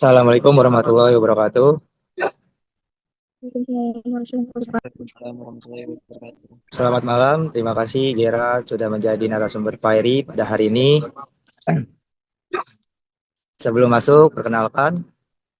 Assalamualaikum warahmatullahi wabarakatuh. Waalaikumsalam warahmatullahi wabarakatuh. Selamat malam, terima kasih Gerald sudah menjadi narasumber Fairy pada hari ini. Sebelum masuk, perkenalkan,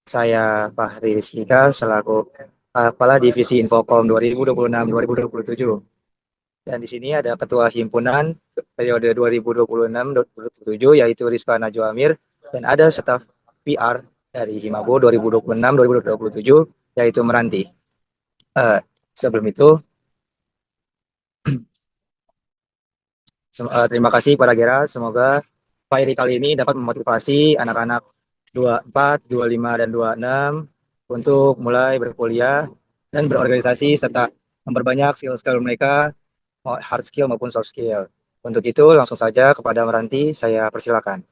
saya Fahri Rizkika selaku Kepala Divisi Infocom 2026-2027. Dan di sini ada Ketua Himpunan periode 2026-2027 yaitu Rizka Najwa Amir dan ada staf PR dari Himabo 2026-2027 yaitu Meranti. Eh, Sebelum itu, terima kasih pada Gera. Semoga Fairy kali ini dapat memotivasi anak-anak 24, 25, dan 26 untuk mulai berkuliah dan berorganisasi serta memperbanyak skill-skill mereka, hard skill maupun soft skill. Untuk itu langsung saja kepada Meranti, saya persilakan.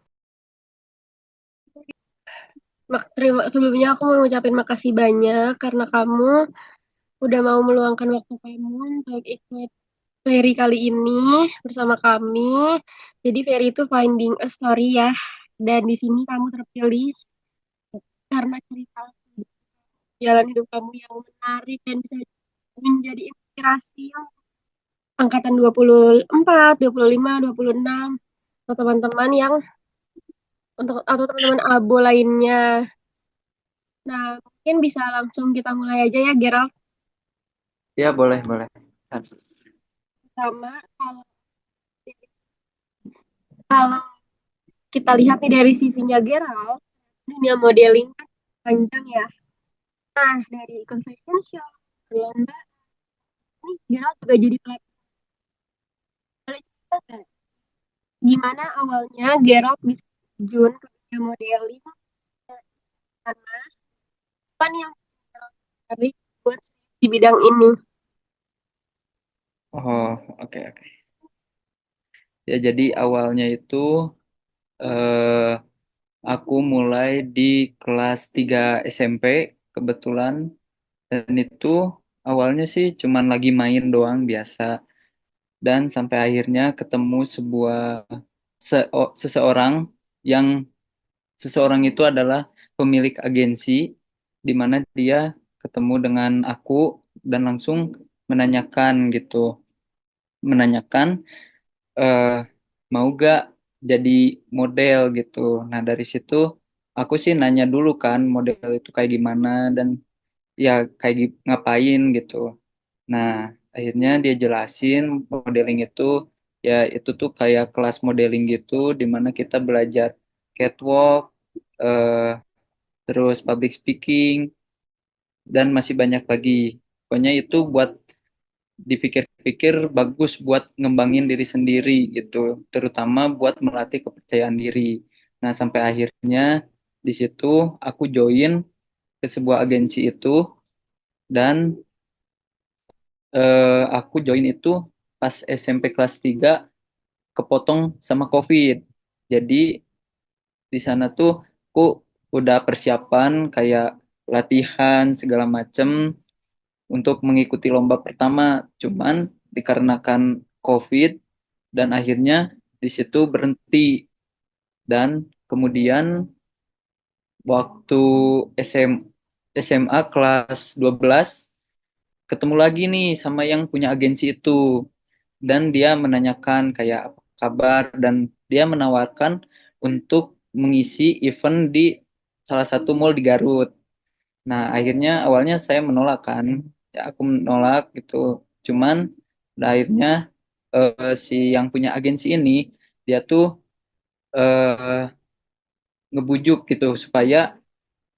Sebelumnya aku mau ngucapin makasih banyak karena kamu udah mau meluangkan waktu kamu untuk ikut Ferry kali ini bersama kami. Jadi Ferry itu finding a story ya. Dan di sini kamu terpilih karena cerita jalan hidup kamu yang menarik dan bisa menjadi inspirasi angkatan 24, 25, 26 atau teman-teman yang atau teman-teman abo lainnya. Nah, mungkin bisa langsung kita mulai aja ya, Gerald. Ya, boleh, boleh. Pertama, kalau kita lihat nih dari CV-nya Gerald, dunia modeling kan panjang ya. Nah, dari ikut fashion show, berlomba, ini Gerald juga jadi pelatih. Boleh cerita nggak? Gimana awalnya Gerald bisa terjun ke dunia modeling? Karena apa nih yang Gerald menarik buat di bidang ini? Oh, oke, oke. Ya, jadi awalnya itu eh, aku mulai di kelas 3 SMP kebetulan. Dan itu awalnya sih cuman lagi main doang biasa. Dan sampai akhirnya ketemu seseorang yang seseorang itu adalah pemilik agensi di mana dia ketemu dengan aku dan langsung menanyakan gitu, menanyakan eh, mau gak jadi model gitu. Nah dari situ aku sih nanya dulu kan model itu kayak gimana dan ya kayak ngapain gitu. Nah akhirnya dia jelasin modeling itu ya itu tuh kayak kelas modeling gitu di mana kita belajar catwalk, eh, terus public speaking dan masih banyak lagi. Pokoknya itu buat dipikir-pikir bagus buat ngembangin diri sendiri gitu, terutama buat melatih kepercayaan diri. Nah, sampai akhirnya di situ aku join ke sebuah agensi itu dan aku join itu pas SMP kelas 3 kepotong sama COVID. Jadi di sana tuh aku udah persiapan kayak latihan segala macem untuk mengikuti lomba pertama, cuman dikarenakan COVID dan akhirnya di situ berhenti dan kemudian waktu SM, SMA kelas 12 ketemu lagi nih sama yang punya agensi itu dan dia menanyakan kayak apa kabar dan dia menawarkan untuk mengisi event di salah satu mall di Garut. Nah, akhirnya awalnya saya menolak kan. Ya, aku menolak gitu. Cuman pada akhirnya si yang punya agensi ini dia tuh eh, ngebujuk gitu supaya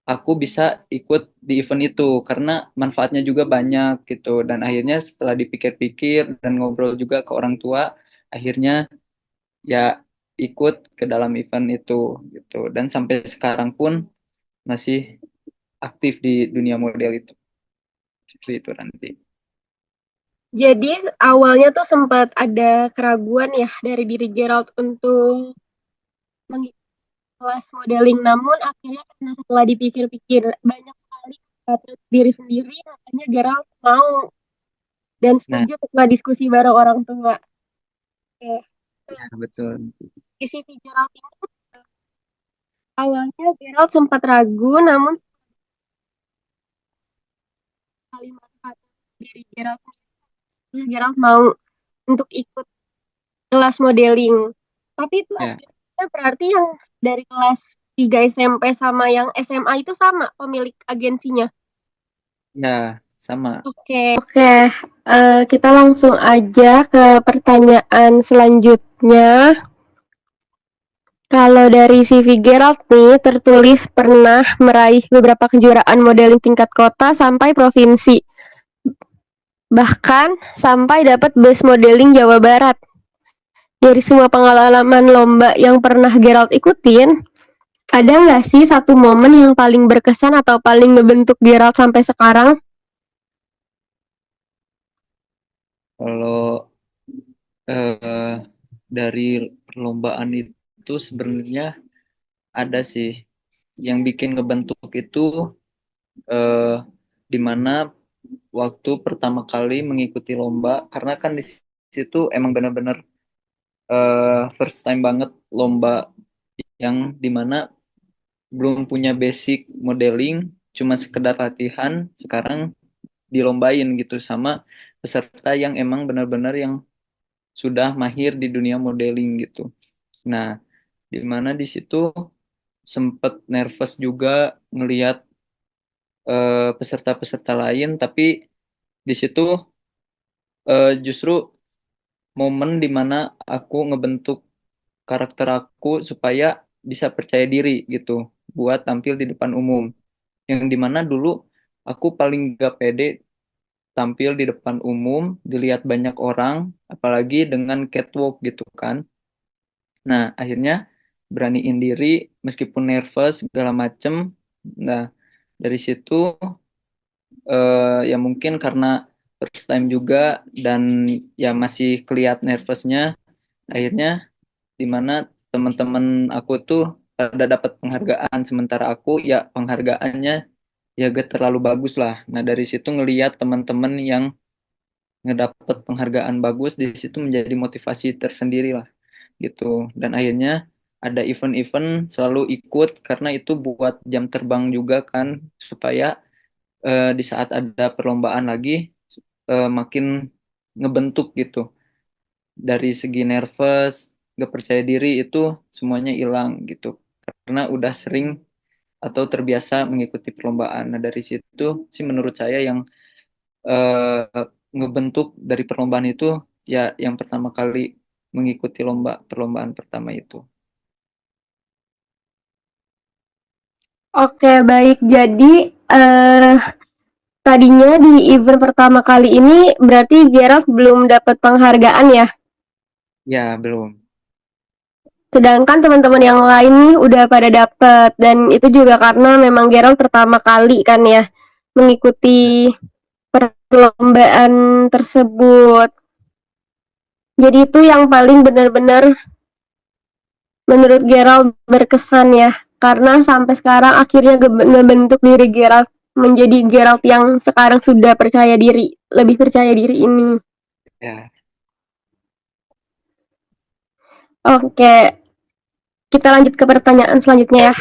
aku bisa ikut di event itu karena manfaatnya juga banyak gitu. Dan akhirnya setelah dipikir-pikir dan ngobrol juga ke orang tua, akhirnya ya ikut ke dalam event itu gitu. Dan sampai sekarang pun masih aktif di dunia model itu. Seperti itu nanti. Jadi awalnya tuh sempat ada keraguan ya dari diri Gerald untuk mengikuti kelas modeling, namun akhirnya karena setelah dipikir-pikir banyak sekali kata diri sendiri, makanya Gerald mau dan Nah, setuju setelah diskusi bareng orang tua. Oke. ya Nah, betul. di CV Gerald ini Awalnya Gerald sempat ragu, namun kalimat kata diri Gerald sendiri, Gerald mau untuk ikut kelas modeling. Tapi itu Ya, berarti yang dari kelas 3 SMP sama yang SMA itu sama pemilik agensinya. ya sama. Oke, kita langsung aja ke pertanyaan selanjutnya. Kalau dari CV Gerald nih, tertulis pernah meraih beberapa kejuaraan modeling tingkat kota sampai provinsi. Bahkan sampai dapat Best Modeling Jawa Barat. Dari semua pengalaman lomba yang pernah Gerald ikutin, ada nggak sih satu momen yang paling berkesan atau paling ngebentuk Gerald sampai sekarang? Kalau eh, dari perlombaan itu sebenarnya ada sih yang bikin ngebentuk itu eh, di mana waktu pertama kali mengikuti lomba karena kan di situ emang benar-benar first time banget lomba yang dimana belum punya basic modeling cuma sekedar latihan sekarang dilombain gitu sama peserta yang emang benar-benar yang sudah mahir di dunia modeling gitu. Nah, di mana di situ sempet nervous juga ngelihat peserta-peserta lain, tapi di situ justru momen dimana aku ngebentuk karakter aku supaya bisa percaya diri gitu buat tampil di depan umum. Yang dimana dulu aku paling gak pede tampil di depan umum, dilihat banyak orang, apalagi dengan catwalk gitu kan. Nah, akhirnya beraniin diri meskipun nervous segala macem. Nah, dari situ ya mungkin karena first time juga dan ya masih keliat nervousnya, akhirnya dimana teman-teman aku tuh pada dapat penghargaan sementara aku ya penghargaannya ya gak terlalu bagus lah. Nah, dari situ ngeliat teman-teman yang ngedapet penghargaan bagus di situ menjadi motivasi tersendiri lah gitu. Dan akhirnya ada event-event selalu ikut karena itu buat jam terbang juga kan supaya di saat ada perlombaan lagi makin ngebentuk gitu. Dari segi nervous, gak percaya diri itu semuanya hilang gitu. Karena udah sering atau terbiasa mengikuti perlombaan. Nah, dari situ sih menurut saya yang ngebentuk dari perlombaan itu ya yang pertama kali mengikuti perlombaan pertama itu. Oke, baik. Jadi, tadinya di event pertama kali ini berarti Gerald belum dapat penghargaan ya? Ya, belum. Sedangkan teman-teman yang lain nih udah pada dapet dan itu juga karena memang Gerald pertama kali kan ya mengikuti perlombaan tersebut. Jadi itu yang paling benar-benar menurut Gerald berkesan ya. Karena sampai sekarang akhirnya ngebentuk diri Gerald menjadi Gerald yang sekarang sudah percaya diri, lebih percaya diri ini. Ya, Oke, kita lanjut ke pertanyaan selanjutnya ya.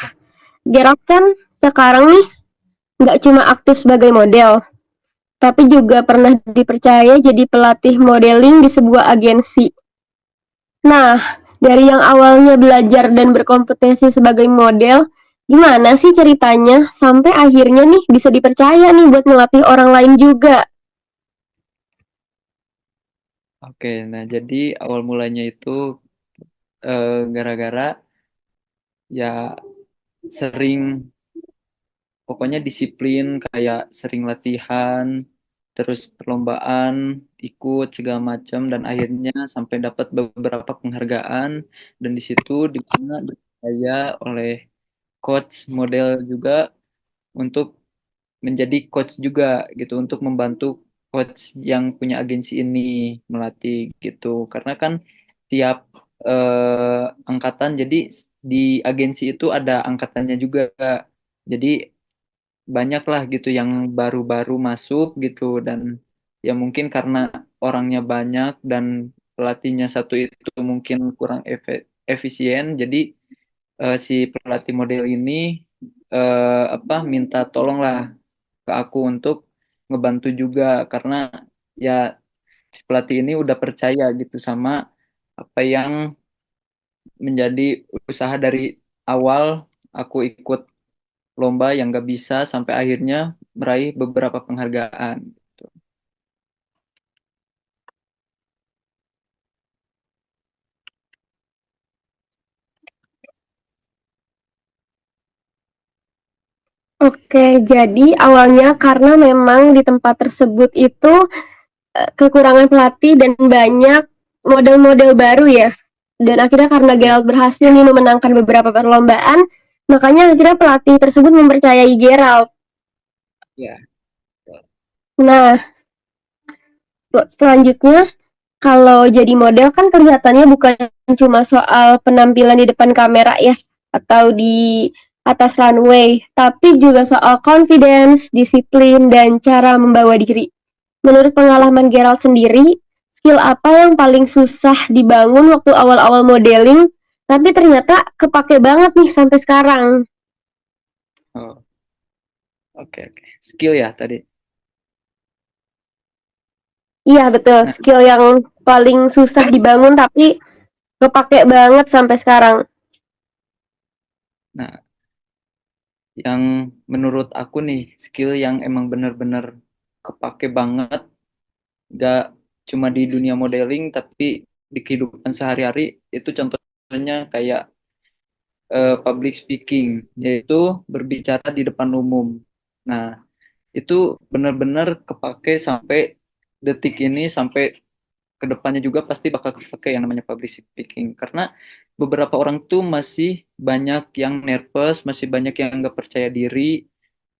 Gerald kan sekarang nih nggak cuma aktif sebagai model, tapi juga pernah dipercaya jadi pelatih modeling di sebuah agensi. Nah, dari yang awalnya belajar dan berkompetisi sebagai model, gimana sih ceritanya sampai akhirnya nih bisa dipercaya nih buat melatih orang lain juga? oke. Nah, jadi awal mulanya itu gara-gara ya sering pokoknya disiplin kayak sering latihan terus perlombaan ikut segala macam dan akhirnya sampai dapat beberapa penghargaan dan di situ di mana saya oleh coach model juga untuk menjadi coach juga gitu untuk membantu coach yang punya agensi ini melatih gitu karena kan tiap angkatan jadi di agensi itu ada angkatannya juga jadi banyak lah gitu yang baru-baru masuk gitu dan ya mungkin karena orangnya banyak dan pelatihnya satu itu mungkin kurang efisien jadi si pelatih model ini apa minta tolong lah ke aku untuk ngebantu juga karena ya si pelatih ini udah percaya gitu sama apa yang menjadi usaha dari awal aku ikut lomba yang gak bisa sampai akhirnya meraih beberapa penghargaan gitu. Oke, jadi awalnya karena memang di tempat tersebut itu kekurangan pelatih dan banyak model-model baru ya. Dan akhirnya karena Ya, Gerald berhasil nih memenangkan beberapa perlombaan, makanya akhirnya pelatih tersebut mempercayai Gerald. ya. Nah, selanjutnya kalau jadi model kan kelihatannya bukan cuma soal penampilan di depan kamera ya, atau di atas runway, tapi juga soal confidence, disiplin, dan cara membawa diri. Menurut pengalaman Gerald sendiri, skill apa yang paling susah dibangun waktu awal-awal modeling, tapi ternyata kepake banget nih sampai sekarang? Oh, oke oke. Skill ya tadi. Iya betul, Nah, skill yang paling susah dibangun tapi kepake banget sampai sekarang. nah, yang menurut aku nih skill yang emang bener-bener kepake banget, gak cuma di dunia modeling tapi di kehidupan sehari-hari itu contohnya kayak public speaking, yaitu berbicara di depan umum. Nah, itu benar-benar kepake sampai detik ini sampai kedepannya juga pasti bakal kepake yang namanya public speaking karena beberapa orang tuh masih banyak yang nervous, masih banyak yang nggak percaya diri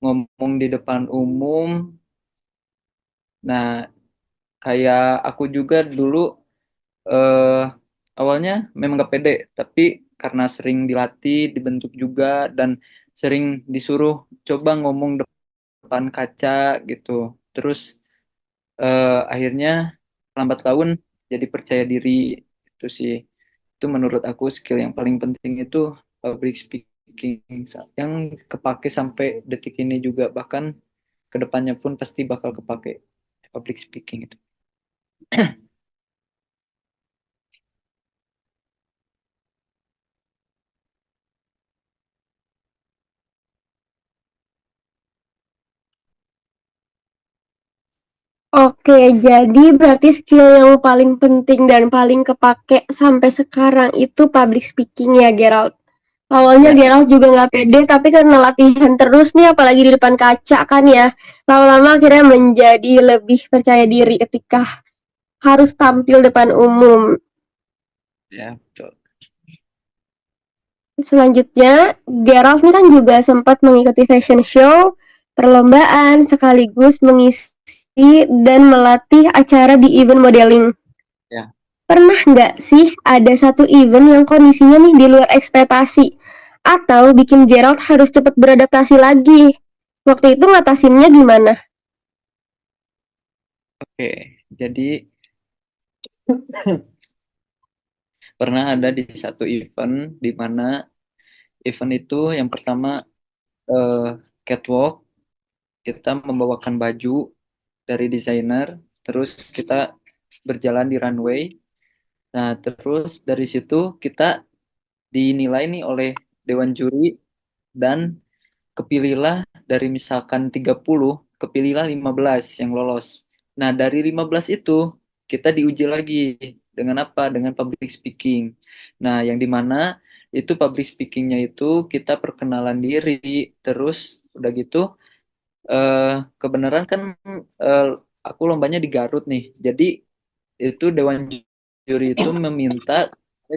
ngomong di depan umum. Nah, kayak aku juga dulu eh, awalnya memang gak pede, tapi karena sering dilatih, dibentuk juga dan sering disuruh coba ngomong depan kaca gitu. Terus akhirnya lambat laun jadi percaya diri itu sih. Itu menurut aku skill yang paling penting itu public speaking yang kepake sampai detik ini juga bahkan kedepannya pun pasti bakal kepake public speaking itu. Oke, jadi berarti skill yang paling penting dan paling kepake sampai sekarang itu public speaking ya, Gerald. Awalnya Ya, Gerald juga nggak pede, tapi karena latihan terus nih, apalagi di depan kaca kan ya, lama-lama akhirnya menjadi lebih percaya diri ketika harus tampil depan umum. ya, betul. Selanjutnya, Gerald ini kan juga sempat mengikuti fashion show, perlombaan, sekaligus mengisi dan melatih acara di event modeling. Ya. Pernah nggak sih ada satu event yang kondisinya nih di luar ekspektasi? Atau bikin Gerald harus cepat beradaptasi lagi? Waktu itu ngatasinnya gimana? Oke, jadi pernah ada di satu event di mana event itu yang pertama eh, catwalk, kita membawakan baju dari desainer, terus kita berjalan di runway. Nah, terus dari situ kita dinilai nih oleh dewan juri dan kepilihlah dari misalkan 30, kepilihlah 15 yang lolos. Nah, dari 15 itu kita diuji lagi dengan apa? Dengan public speaking. Nah, yang dimana itu public speakingnya itu kita perkenalan diri, terus udah gitu eh, kebenaran kan eh, aku lombanya di Garut nih. Jadi itu dewan juri itu meminta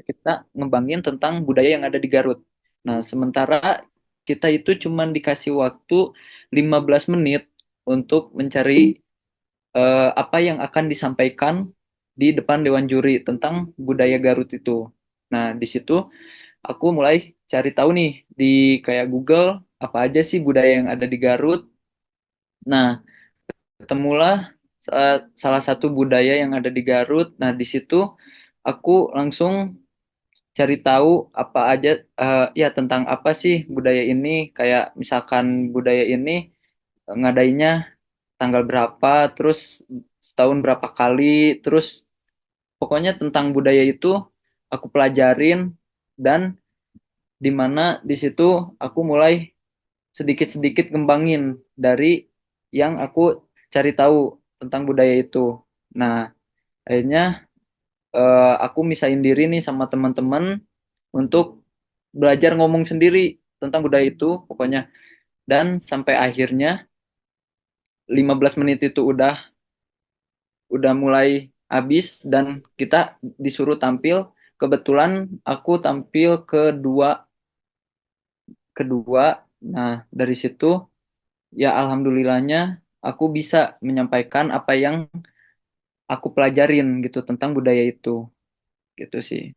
kita ngembangin tentang budaya yang ada di Garut. Nah, sementara kita itu cuma dikasih waktu 15 menit untuk mencari apa yang akan disampaikan di depan dewan juri tentang budaya Garut itu. Nah, di situ aku mulai cari tahu nih di kayak Google apa aja sih budaya yang ada di Garut. Nah, ketemulah salah satu budaya yang ada di Garut. Nah, di situ aku langsung cari tahu apa aja ya tentang apa sih budaya ini, kayak misalkan budaya ini ngadainnya tanggal berapa, terus setahun berapa kali, terus pokoknya tentang budaya itu aku pelajarin, dan di mana di situ aku mulai sedikit-sedikit ngembangin dari yang aku cari tahu tentang budaya itu. Nah, akhirnya aku misahin diri nih sama teman-teman untuk belajar ngomong sendiri tentang budaya itu pokoknya, dan sampai akhirnya 15 menit itu udah mulai habis dan kita disuruh tampil. Kebetulan aku tampil kedua. Nah, dari situ ya alhamdulillahnya aku bisa menyampaikan apa yang aku pelajarin gitu tentang budaya itu gitu sih.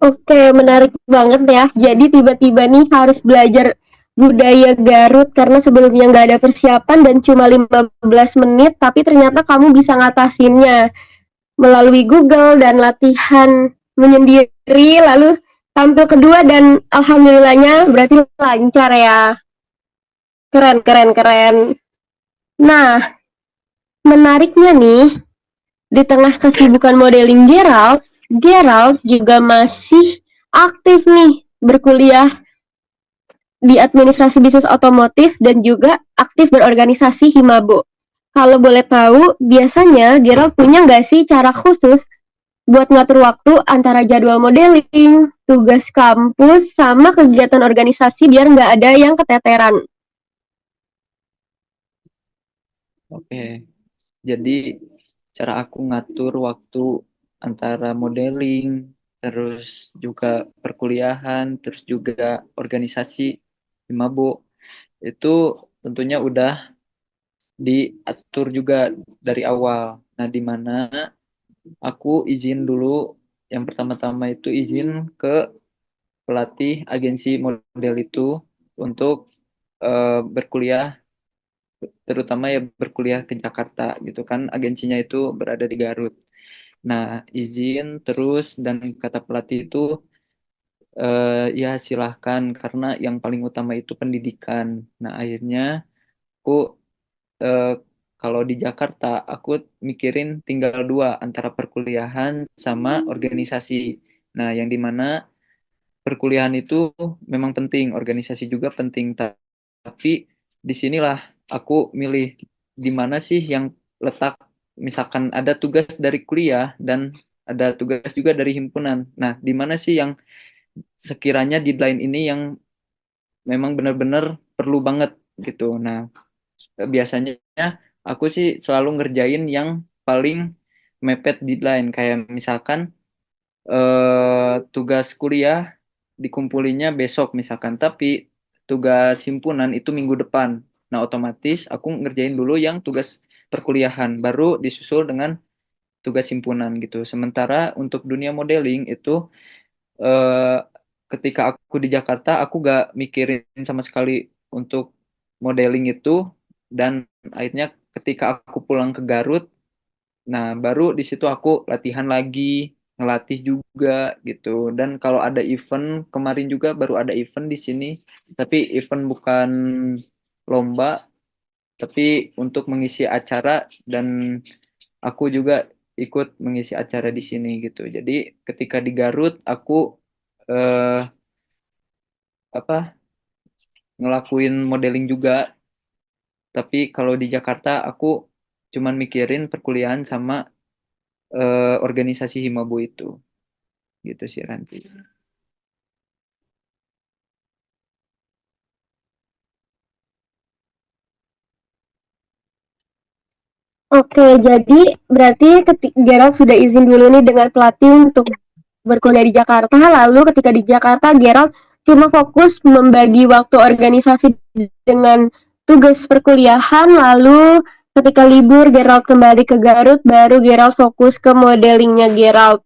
Oke, menarik banget ya. Jadi tiba-tiba nih harus belajar budaya Garut karena sebelumnya nggak ada persiapan dan cuma 15 menit, tapi ternyata kamu bisa ngatasinnya melalui Google dan latihan menyendiri, lalu tampil kedua dan alhamdulillahnya berarti lancar ya. Keren, keren, keren. Nah, menariknya nih, di tengah kesibukan modeling Gerald, Gerald juga masih aktif nih berkuliah di administrasi bisnis otomotif dan juga aktif berorganisasi Himabo. Kalau boleh tahu, biasanya Gerald punya nggak sih cara khusus buat ngatur waktu antara jadwal modeling, tugas kampus, sama kegiatan organisasi biar nggak ada yang keteteran? Oke. Jadi cara aku ngatur waktu antara modeling, terus juga perkuliahan, terus juga organisasi di Mabo itu tentunya udah diatur juga dari awal. Nah, di mana aku izin dulu, yang pertama-tama itu izin ke pelatih agensi model itu untuk berkuliah, terutama ya berkuliah ke Jakarta gitu kan, agensinya itu berada di Garut. Nah, izin terus, dan kata pelatih itu ya silahkan karena yang paling utama itu pendidikan. Nah, akhirnya aku eh, kalau di Jakarta aku mikirin tinggal dua, antara perkuliahan sama organisasi. Nah, yang dimana perkuliahan itu memang penting, organisasi juga penting, tapi disinilah aku milih di mana sih yang letak, misalkan ada tugas dari kuliah dan ada tugas juga dari himpunan. Nah, di mana sih yang sekiranya deadline ini yang memang benar-benar perlu banget gitu. Nah, biasanya aku sih selalu ngerjain yang paling mepet deadline, kayak misalkan tugas kuliah dikumpulinnya besok misalkan, tapi tugas himpunan itu minggu depan. Nah, otomatis aku ngerjain dulu yang tugas perkuliahan, baru disusul dengan tugas himpunan gitu. Sementara untuk dunia modeling itu eh, ketika aku di Jakarta, aku gak mikirin sama sekali untuk modeling itu, dan akhirnya ketika aku pulang ke Garut, nah, baru di situ aku latihan lagi, ngelatih juga gitu. Dan kalau ada event, kemarin juga baru ada event di sini, tapi event bukan lomba, tapi untuk mengisi acara, dan aku juga ikut mengisi acara di sini gitu. Jadi ketika di Garut, aku eh, apa ngelakuin modeling juga, tapi kalau di Jakarta aku cuman mikirin perkuliahan sama organisasi Himabo itu. Gitu sih Ranti. Oke, jadi berarti Gerald sudah izin dulu nih dengan pelatih untuk berkuliah di Jakarta. Lalu ketika di Jakarta, Gerald cuma fokus membagi waktu organisasi dengan tugas perkuliahan. Lalu ketika libur, Gerald kembali ke Garut, baru Gerald fokus ke modelingnya Gerald.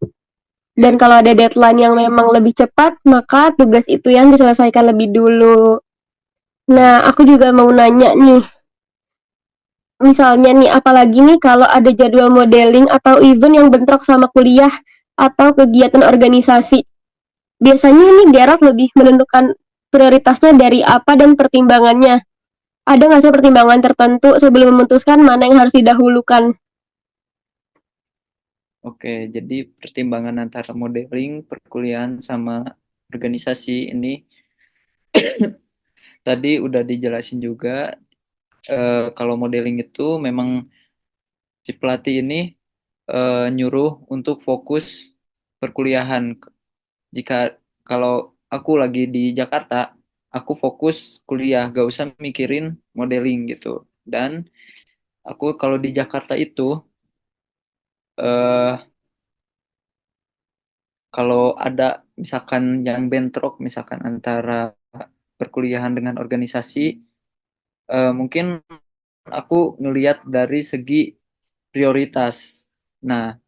Dan kalau ada deadline yang memang lebih cepat, maka tugas itu yang diselesaikan lebih dulu. Nah, aku juga mau nanya nih, misalnya nih, apalagi nih kalau ada jadwal modeling atau event yang bentrok sama kuliah atau kegiatan organisasi. Biasanya nih Gerald lebih menentukan prioritasnya dari apa dan pertimbangannya. Ada nggak sih pertimbangan tertentu sebelum memutuskan mana yang harus didahulukan? Oke, jadi pertimbangan antara modeling, perkuliahan, sama organisasi ini tadi udah dijelasin juga. Kalau modeling itu memang si pelatih ini nyuruh untuk fokus perkuliahan. Jika kalau aku lagi di Jakarta, aku fokus kuliah, gak usah mikirin modeling gitu. Dan aku kalau di Jakarta itu eh, kalau ada misalkan yang bentrok misalkan antara perkuliahan dengan organisasi, mungkin aku ngelihat dari segi prioritas. Nah,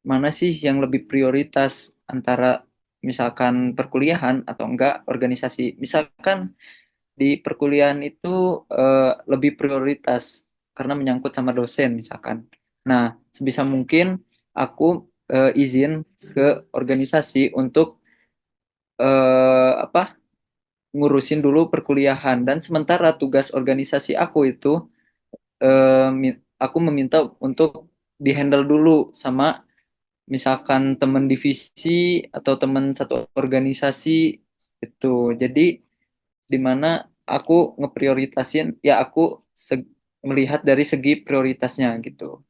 mana sih yang lebih prioritas antara misalkan perkuliahan atau enggak organisasi? Misalkan di perkuliahan itu lebih prioritas karena menyangkut sama dosen misalkan. Nah, sebisa mungkin aku izin ke organisasi untuk apa ngurusin dulu perkuliahan dan sementara tugas organisasi aku itu aku meminta untuk dihandle dulu sama misalkan teman divisi atau teman satu organisasi itu. Jadi di mana aku ngeprioritasin ya aku melihat dari segi prioritasnya gitu.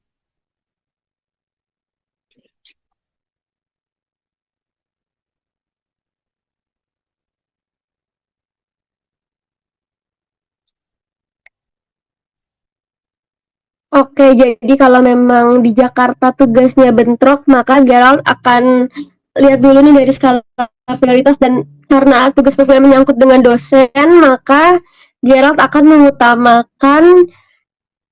Oke, jadi kalau memang di Jakarta tugasnya bentrok, maka Gerald akan lihat dulu nih dari skala prioritas dan karena tugas perkuliahan menyangkut dengan dosen, maka Gerald akan mengutamakan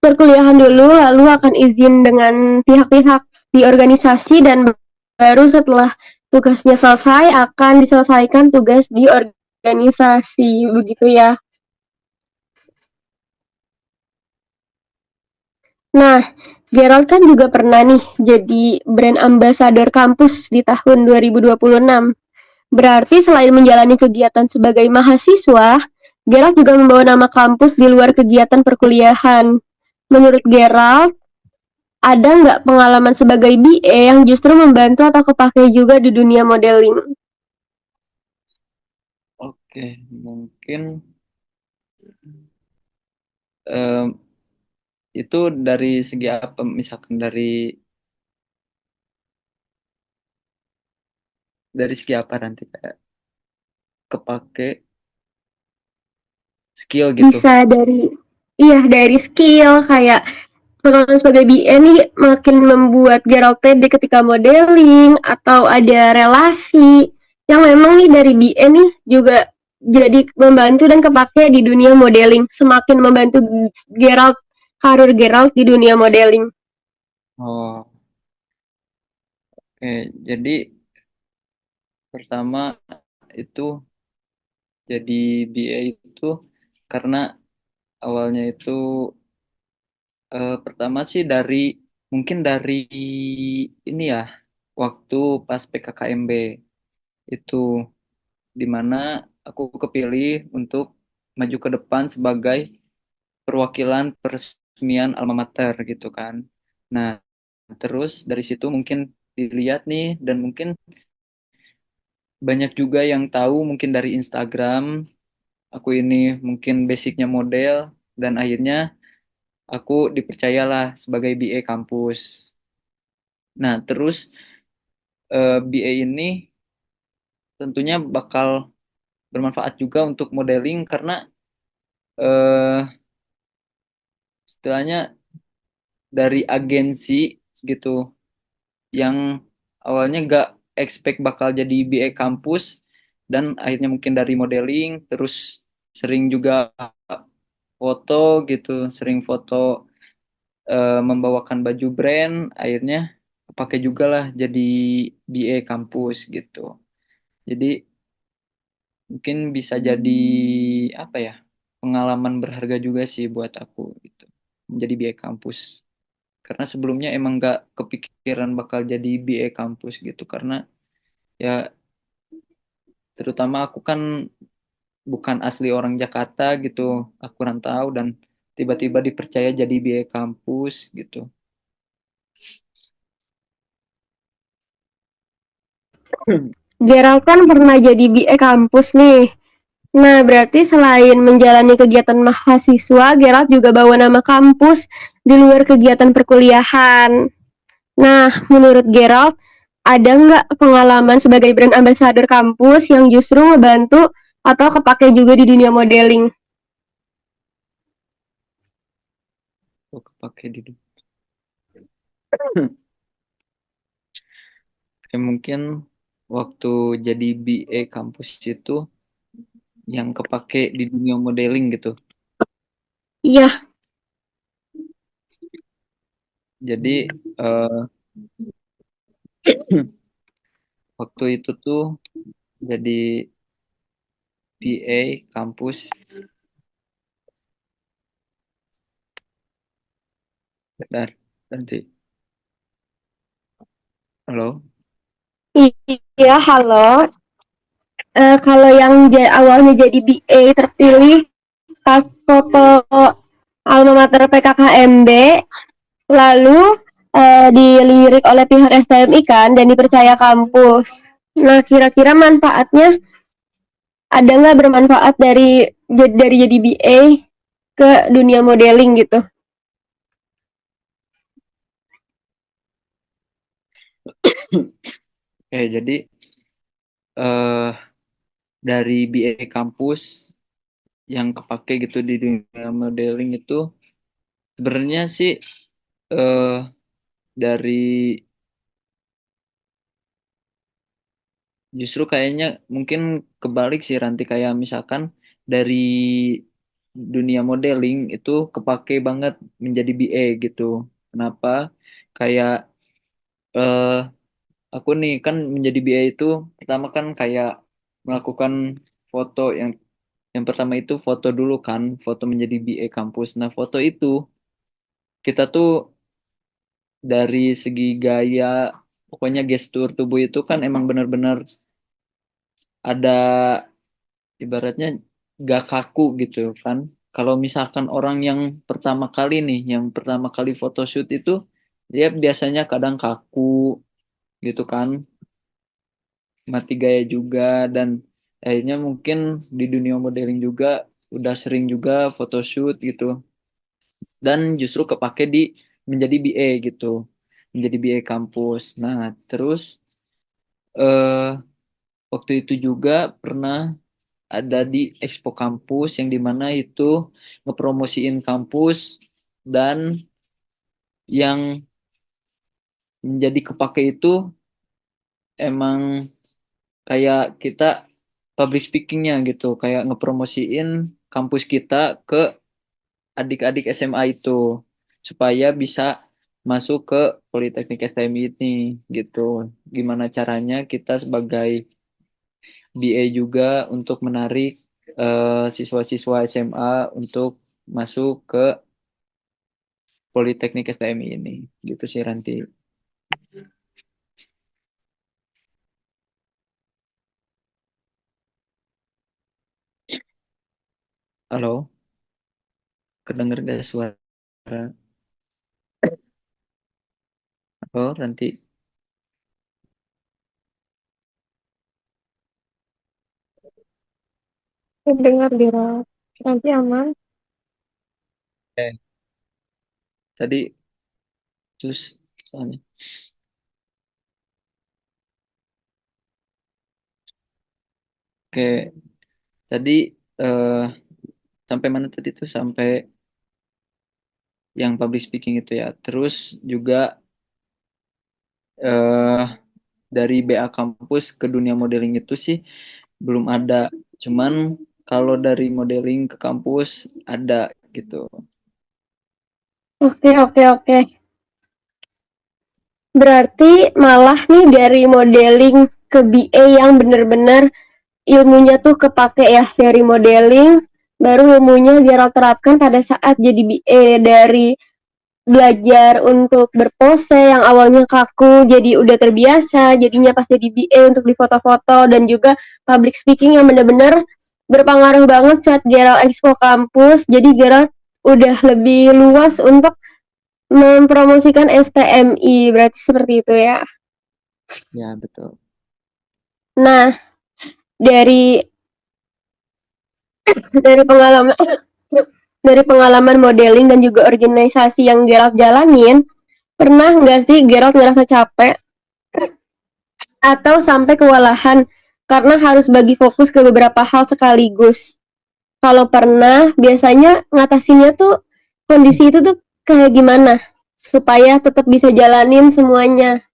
perkuliahan dulu, lalu akan izin dengan pihak-pihak di organisasi dan baru setelah tugasnya selesai akan diselesaikan tugas di organisasi, begitu ya. Nah, Gerald kan juga pernah nih jadi brand ambassador kampus di tahun 2026. Berarti selain menjalani kegiatan sebagai mahasiswa, Gerald juga membawa nama kampus di luar kegiatan perkuliahan. Menurut Gerald, ada nggak pengalaman sebagai BA yang justru membantu atau kepake juga di dunia modeling? Oke, mungkin em, itu dari segi apa? Misalkan dari segi apa nanti kayak kepake skill gitu. Bisa dari, iya dari skill kayak pengalaman sebagai BA nih makin membuat Gerald pede ketika modeling atau ada relasi yang memang nih dari BA nih juga jadi membantu dan kepake di dunia modeling, semakin membantu Gerald, karir Gerald di dunia modeling. Oh, oke. Jadi pertama itu jadi BA itu karena awalnya itu pertama sih mungkin dari ini ya waktu pas PKKMB itu di mana aku kepilih untuk maju ke depan sebagai perwakilan peresmian alma mater gitu kan. Nah, terus dari situ mungkin dilihat nih dan mungkin banyak juga yang tahu mungkin dari Instagram aku ini mungkin basicnya model dan akhirnya aku dipercayalah sebagai BA kampus. Nah, terus BA ini tentunya bakal bermanfaat juga untuk modeling karena eh, istilahnya dari agensi gitu yang awalnya gak expect bakal jadi BA kampus dan akhirnya mungkin dari modeling terus sering juga foto gitu, sering foto membawakan baju brand akhirnya kepake juga lah jadi BA kampus gitu. Jadi mungkin bisa jadi apa ya, pengalaman berharga juga sih buat aku gitu, menjadi BA kampus. Karena sebelumnya emang nggak kepikiran bakal jadi BA kampus gitu, karena ya terutama aku kan bukan asli orang Jakarta gitu, aku rantau dan tiba-tiba dipercaya jadi BA kampus gitu. Gerald kan pernah jadi BA kampus nih. Nah, berarti selain menjalani kegiatan mahasiswa, Gerald juga bawa nama kampus di luar kegiatan perkuliahan. Nah, menurut Gerald, ada nggak pengalaman sebagai brand ambassador kampus yang justru ngebantu atau kepake juga di dunia modeling? Oh, kepake di Kayak mungkin waktu jadi BA kampus itu yang kepake di dunia modeling gitu. Iya, Jadi eh, waktu itu tuh jadi BA kampus. Bentar, nanti. Halo. iya, halo. Kalau yang awalnya jadi BA terpilih pas foto alma mater PKKMB, lalu dilirik oleh pihak STMI kan dan dipercaya kampus. Nah, kira-kira manfaatnya ada nggak bermanfaat dari jadi BA ke dunia modeling gitu? Jadi eh dari BA kampus yang kepake gitu di dunia modeling itu sebenarnya sih eh dari justru kayaknya mungkin kebalik sih Ranti, kayak misalkan dari dunia modeling itu kepake banget menjadi BA gitu. Kenapa? Kayak eh aku nih kan menjadi BA itu pertama kan kayak melakukan foto yang pertama itu foto dulu kan, foto menjadi BA kampus. Nah, foto itu kita tuh dari segi gaya, pokoknya gestur tubuh itu kan emang benar-benar ada, ibaratnya gak kaku gitu kan. Kalau misalkan orang yang pertama kali nih, yang pertama kali photoshoot itu, dia biasanya kadang kaku gitu kan, mati gaya juga, dan akhirnya mungkin di dunia modeling juga udah sering juga photoshoot gitu. Dan justru kepake di menjadi BA gitu, menjadi BA kampus. Nah, terus eh, waktu itu juga pernah ada di Expo Kampus yang dimana itu ngepromosiin kampus, dan yang menjadi kepake itu emang kayak kita public speakingnya gitu, kayak ngepromosiin kampus kita ke adik-adik SMA itu supaya bisa masuk ke Politeknik STMI ini gitu. Gimana caranya kita sebagai BA juga untuk menarik siswa-siswa SMA untuk masuk ke Politeknik STMI ini gitu sih Ranti. Halo, kedenger gak suara? Halo Ranti. Dengar Gerald. Nanti aman. Eh, Tadi terus soalnya. Oke, tadi eh, sampai mana tadi tuh, sampai yang public speaking itu ya. Terus juga eh, dari BA kampus ke dunia modeling itu sih belum ada. Cuman kalau dari modeling ke kampus ada gitu. Oke, oke, oke. Berarti malah nih dari modeling ke BA yang bener-bener ilmunya tuh kepake ya, dari modeling baru ilmunya Gerald terapkan pada saat jadi BA, dari belajar untuk berpose yang awalnya kaku jadi udah terbiasa, jadinya pas jadi BA untuk di foto-foto, dan juga public speaking yang bener-bener berpengaruh banget saat Gerald Expo kampus. Jadi Gerald udah lebih luas untuk mempromosikan STMI, berarti seperti itu ya. Ya, betul. Nah, dari pengalaman dari pengalaman modeling dan juga organisasi yang Gerald jalanin, pernah nggak sih Gerald ngerasa capek atau sampai kewalahan karena harus bagi fokus ke beberapa hal sekaligus? Kalau pernah, biasanya ngatasinnya tuh kondisi itu tuh kayak gimana supaya tetap bisa jalanin semuanya?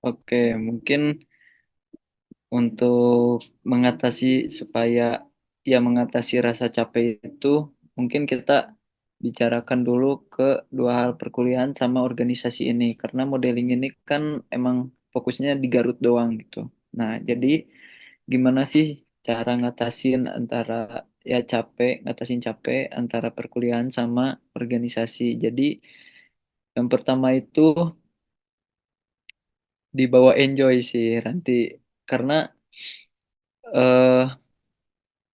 Oke, mungkin untuk mengatasi rasa capek itu mungkin kita bicarakan dulu ke dua hal perkuliahan sama organisasi ini karena modeling ini kan emang fokusnya di Garut doang gitu. Nah, jadi gimana sih cara ngatasin capek antara perkuliahan sama organisasi. Jadi yang pertama itu dibawa enjoy sih nanti karena eh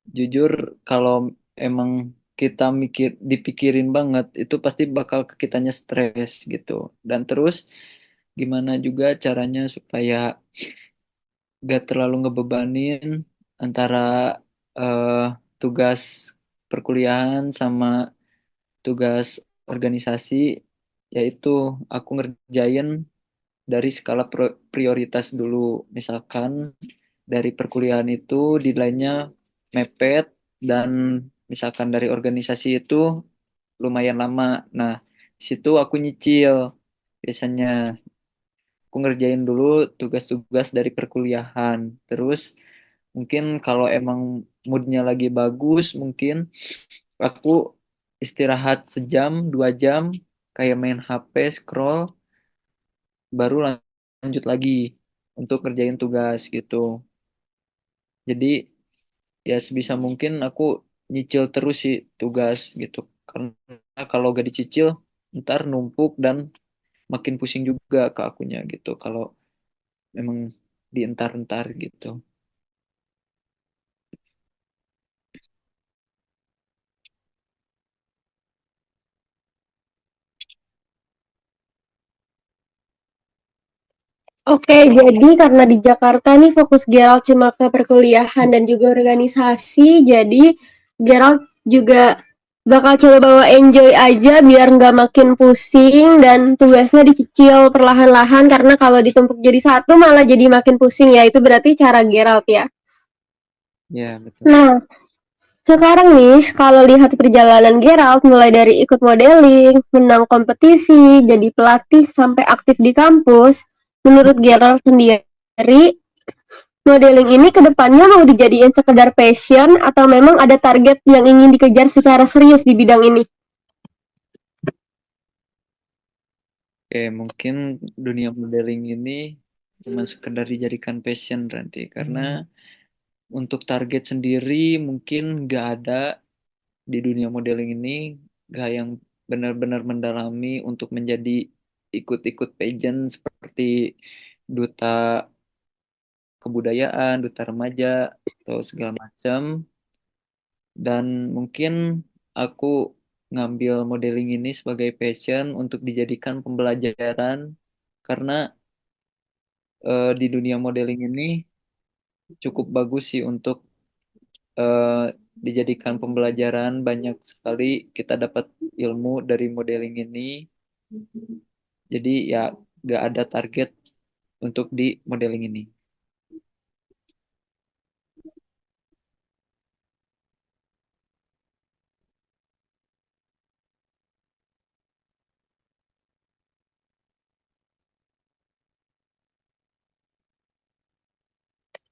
jujur kalau emang kita dipikirin banget itu pasti bakal ke kitanya stres gitu. Dan terus gimana juga caranya supaya gak terlalu ngebebanin antara eh, tugas perkuliahan sama tugas organisasi, yaitu aku ngerjain dari skala prioritas dulu. Misalkan dari perkuliahan itu deadline-nya mepet dan misalkan dari organisasi itu lumayan lama. Nah, di situ aku nyicil. Biasanya aku ngerjain dulu tugas-tugas dari perkuliahan. Terus mungkin kalau emang moodnya lagi bagus, mungkin aku istirahat sejam, 2 jam, kayak main HP, scroll, baru lanjut lagi untuk kerjain tugas gitu. Jadi ya sebisa mungkin aku nyicil terus sih tugas gitu. Karena kalau gak dicicil, ntar numpuk dan makin pusing juga ke akunya gitu. Kalau memang dientar-entar gitu. Oke, jadi karena di Jakarta nih fokus Gerald cuma ke perkuliahan dan juga organisasi, jadi Gerald juga bakal coba bawa enjoy aja biar nggak makin pusing dan tugasnya dicicil perlahan-lahan, karena kalau ditumpuk jadi satu malah jadi makin pusing ya. Itu berarti cara Gerald ya. Ya, betul. Nah, sekarang nih kalau lihat perjalanan Gerald mulai dari ikut modeling, menang kompetisi, jadi pelatih sampai aktif di kampus, menurut Gerald sendiri, modeling ini kedepannya mau dijadiin sekedar passion atau memang ada target yang ingin dikejar secara serius di bidang ini? Oke, mungkin dunia modeling ini cuma sekedar dijadikan passion nanti. Karena untuk target sendiri mungkin nggak ada di dunia modeling ini, nggak yang benar-benar mendalami untuk menjadi ikut-ikut pageant seperti duta kebudayaan, duta remaja, atau segala macam. Dan mungkin aku ngambil modeling ini sebagai passion untuk dijadikan pembelajaran karena di dunia modeling ini cukup bagus sih untuk eh, dijadikan pembelajaran. Banyak sekali kita dapat ilmu dari modeling ini. Jadi ya gak ada target untuk di modeling ini.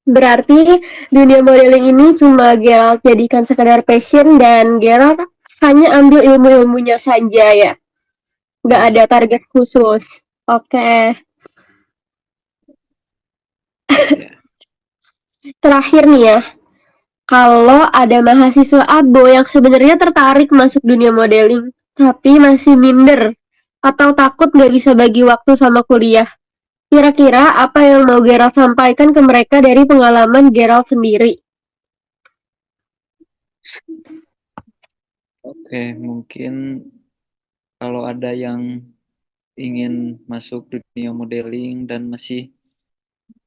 Berarti dunia modeling ini cuma Gerald jadikan sekedar passion dan Gerald hanya ambil ilmu-ilmunya saja ya. nggak ada target khusus. Oke. Terakhir nih ya, kalau ada mahasiswa abo yang sebenarnya tertarik masuk dunia modeling, tapi masih minder atau takut nggak bisa bagi waktu sama kuliah, kira-kira apa yang mau Gerald sampaikan ke mereka dari pengalaman Gerald sendiri? Oke, mungkin kalau ada yang ingin masuk dunia modeling dan masih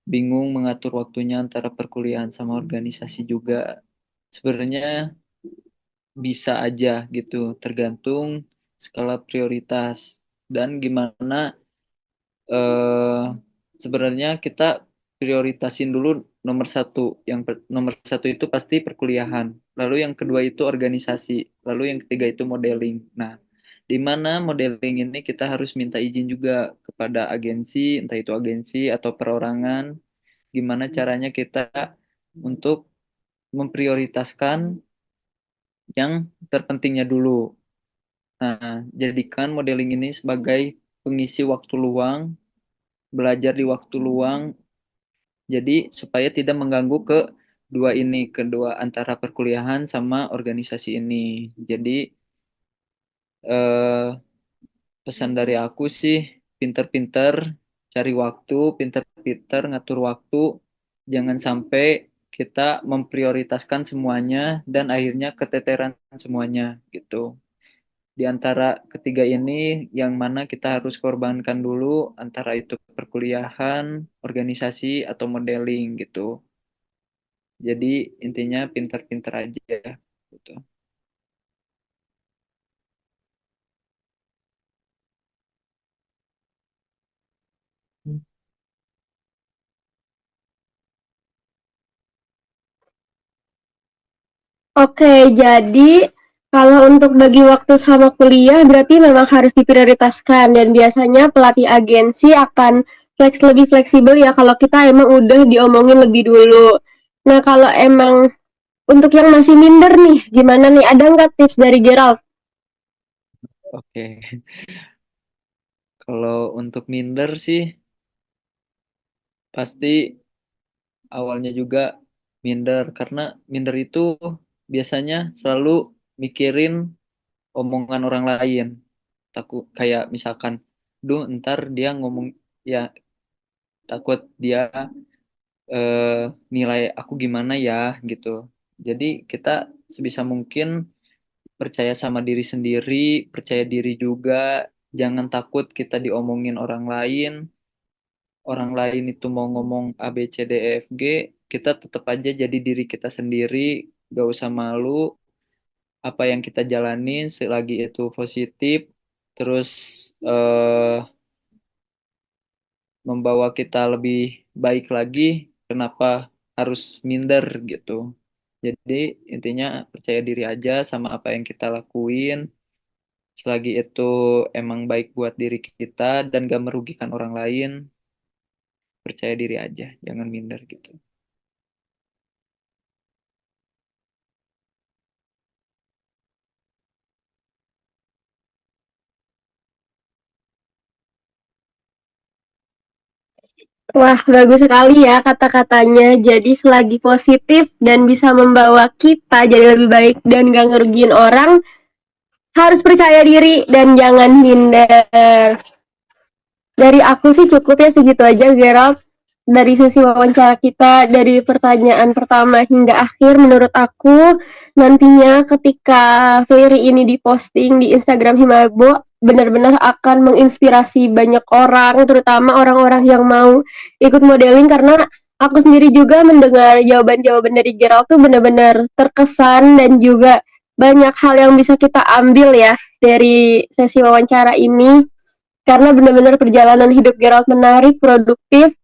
bingung mengatur waktunya antara perkuliahan sama organisasi juga, sebenarnya bisa aja gitu, tergantung skala prioritas dan gimana eh, sebenarnya kita prioritasin dulu nomor satu. Nomor satu itu pasti perkuliahan, lalu yang kedua itu organisasi, lalu yang ketiga itu modeling. Nah, di mana modeling ini kita harus minta izin juga kepada agensi, entah itu agensi atau perorangan, gimana caranya kita untuk memprioritaskan yang terpentingnya dulu. Nah, jadikan modeling ini sebagai pengisi waktu luang, belajar di waktu luang, jadi supaya tidak mengganggu kedua antara perkuliahan sama organisasi ini. Jadi eh, pesan dari aku sih, pinter-pinter cari waktu, pinter-pinter ngatur waktu, jangan sampai kita memprioritaskan semuanya dan akhirnya keteteran semuanya gitu. Di antara ketiga ini, yang mana kita harus korbankan dulu antara itu perkuliahan, organisasi, atau modeling gitu. Jadi intinya pintar-pintar aja gitu. Oke, jadi kalau untuk bagi waktu sama kuliah berarti memang harus diprioritaskan dan biasanya pelatih agensi akan lebih fleksibel ya kalau kita emang udah diomongin lebih dulu. Nah, kalau emang untuk yang masih minder nih, gimana nih? Ada nggak tips dari Gerald? Oke, kalau untuk minder sih pasti awalnya juga minder karena minder itu biasanya selalu mikirin omongan orang lain. Takut kayak misalkan, duh ntar dia ngomong ya, takut dia nilai aku gimana ya gitu. Jadi kita sebisa mungkin percaya sama diri sendiri, percaya diri juga, jangan takut kita diomongin orang lain. Orang lain itu mau ngomong A, B, C, D, E, F, G, kita tetap aja jadi diri kita sendiri, gak usah malu, apa yang kita jalanin selagi itu positif, terus eh, membawa kita lebih baik lagi, kenapa harus minder gitu. Jadi intinya percaya diri aja sama apa yang kita lakuin, selagi itu emang baik buat diri kita dan gak merugikan orang lain, percaya diri aja, jangan minder gitu. Wah, bagus sekali ya kata-katanya. Jadi selagi positif dan bisa membawa kita jadi lebih baik dan gak ngerugiin orang, harus percaya diri dan jangan minder. Dari aku sih cukup ya segitu aja, Gerald. Dari sesi wawancara kita, dari pertanyaan pertama hingga akhir, menurut aku nantinya ketika Ferry ini diposting di Instagram Himalbo, benar-benar akan menginspirasi banyak orang, terutama orang-orang yang mau ikut modeling, karena aku sendiri juga mendengar jawaban-jawaban dari Gerald tuh benar-benar terkesan dan juga banyak hal yang bisa kita ambil ya dari sesi wawancara ini, karena benar-benar perjalanan hidup Gerald menarik, produktif.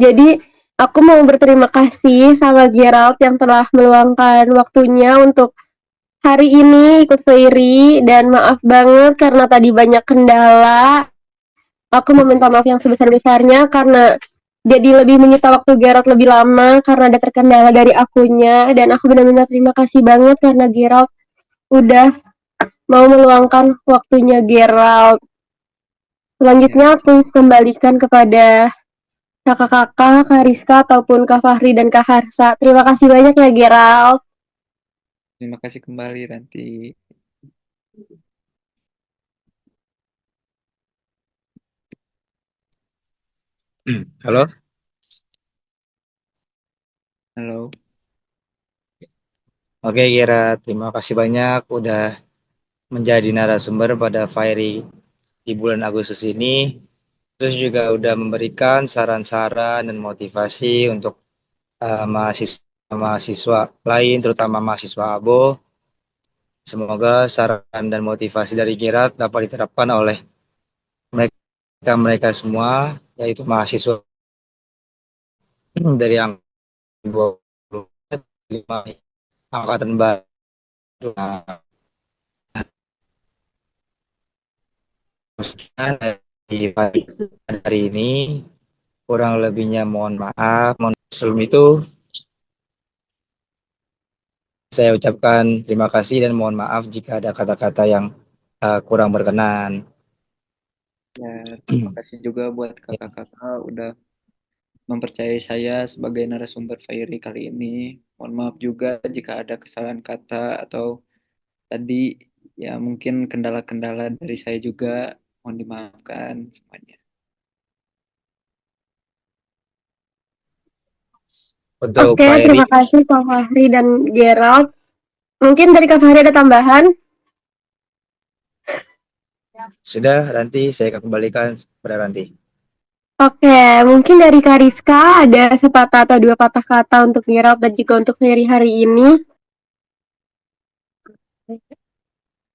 Jadi aku mau berterima kasih sama Gerald yang telah meluangkan waktunya untuk hari ini ikut Ferry, dan maaf banget karena tadi banyak kendala. Aku meminta maaf yang sebesar-besarnya karena jadi lebih menyita waktu Gerald lebih lama karena ada terkendala dari akunya, dan aku benar-benar terima kasih banget karena Gerald udah mau meluangkan waktunya Gerald. Selanjutnya Ya, aku kembalikan kepada kakak-kakak, Kak Rizka, ataupun Kak Fahri dan Kak Harsa. Terima kasih banyak ya Gerald. terima kasih kembali nanti. Halo. Halo. Oke, Kira. Terima kasih banyak udah menjadi narasumber pada Fairy di bulan Agustus ini. Terus juga udah memberikan saran-saran dan motivasi untuk mahasiswa lain, terutama mahasiswa ABO. Semoga saran dan motivasi dari Kira dapat diterapkan oleh mereka semua, yaitu mahasiswa dari yang 25 angkatan baru. Nah, dari pagi hari ini kurang lebihnya mohon maaf. Sebelum itu saya ucapkan terima kasih dan mohon maaf jika ada kata-kata yang kurang berkenan. Ya, terima kasih juga buat kakak-kakak udah mempercayai saya sebagai narasumber Fairy kali ini. Mohon maaf juga jika ada kesalahan kata atau tadi ya mungkin kendala-kendala dari saya juga. Mohon dimaafkan semuanya. Untuk Oke, Pak Eri, terima kasih Kak Fahri dan Gerald. Mungkin dari Kak Fahri ada tambahan? sudah nanti saya akan kembalikan pada nanti. Oke, mungkin dari Kak Rizka ada sepatah atau dua patah kata untuk Gerald dan juga untuk Ferry hari ini.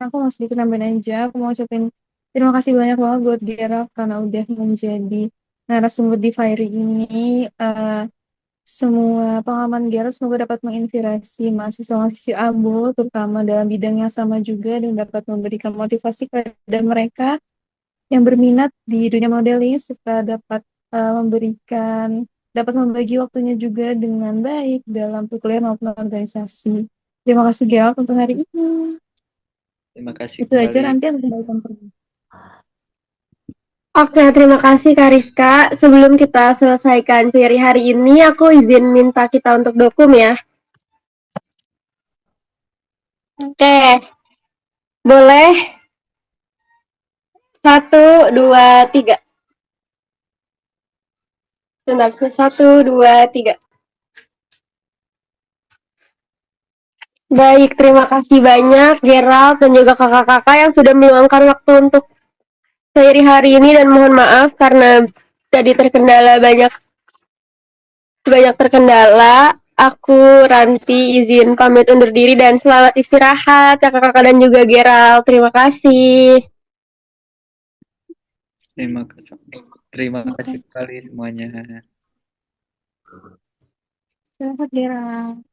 Aku mau sedikit nambahin aja. Aku mau ucapin terima kasih banyak banget buat Gerald karena udah menjadi narasumber di Fairy ini. Semua pengalaman Gerald semoga dapat menginspirasi mahasiswa-mahasiswi ABO, terutama dalam bidang yang sama juga, dan dapat memberikan motivasi kepada mereka yang berminat di dunia modeling, serta dapat membagi waktunya juga dengan baik dalam perkuliahan maupun organisasi. Terima kasih Gerald untuk hari ini. Terima kasih Itu aja, kembali. nanti aku kembalikan pergi. Oke, terima kasih Kak Rizka. Sebelum kita selesaikan Ferry hari ini, aku izin minta kita untuk dokum ya. Oke, boleh? 1, 2, 3. Sebentar, 1, 2, 3. Baik, terima kasih banyak Gerald dan juga kakak-kakak yang sudah meluangkan waktu untuk Ferry hari ini, dan mohon maaf karena tadi banyak terkendala. Aku Ranti izin pamit undur diri dan selamat istirahat kakak-kakak dan juga Gerald. Terima kasih. Terima kasih. Terima kasih Oke, kembali semuanya. selamat Gerald.